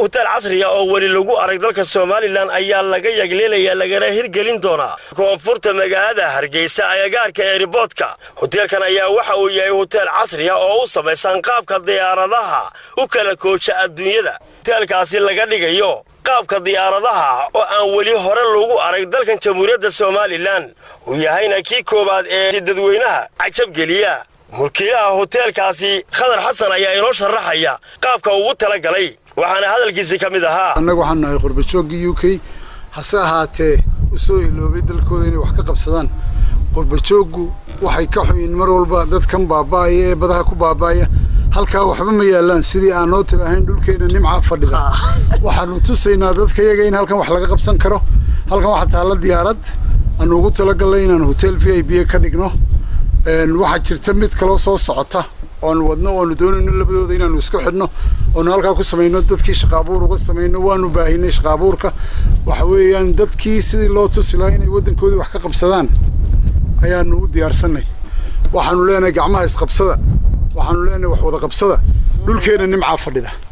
hotel casriya oo wali lagu arag dalka Soomaaliland ayaa laga yagleelaya lagana hirgelin doona koonfurta magaalada Hargeysa ayagaarka airportka. Hotelkan ayaa waxa uu yahay hotel casriya oo u samaysan qaabka diyaaradaha u kala koocha adduunyada. Hotelkaasi laga dhigayo qaabka diyaaradaha oo aan wali hore lagu arag dalkan Jamhuuriyadda Soomaaliland uu yahayna kii koobaad ee dadweynaha cajab geliya. mulkiilaha hotelkaasi Khadar Xasan ayaa inoo sharaxaya qaabka uu tala galay waxaana hadalkiisa kamid ahaa annagu waxaan nahay qurbajoogii UK hase ahaatee u soo iloobay dalkooda inay wax ka qabsadaan qurbajoogu waxay ka xuyeen mar walba dadkan baabaaya ee badaha ku baabaaya halka waxba ma yaalaan sidii aan noo tiraaheen dhulkeena nimca fadhida waxaanu tusaynaa dadka iyaga in halkan wax laga qabsan karo halkan waxa taala diyaarad aan ugu tala galay inaan hotel VIP ka dhigno waxa jirta mid kale soo socota oo wadno oo doonayno labadooda inaanu isku xidhno oo halka ku sameeyno dadkii shaqo abuur uga sameeyno waanu baahinay shaqo abuurka waxa weeyaan dadkii sidii loo tusi lahaa inay wadankoodii wax ka qabsadaan ayaanu u diyaarsanay waxaanu leenahay gacmaha is qabsada waxaanu leenahay wax wada qabsada dhulkeena nimca fadhida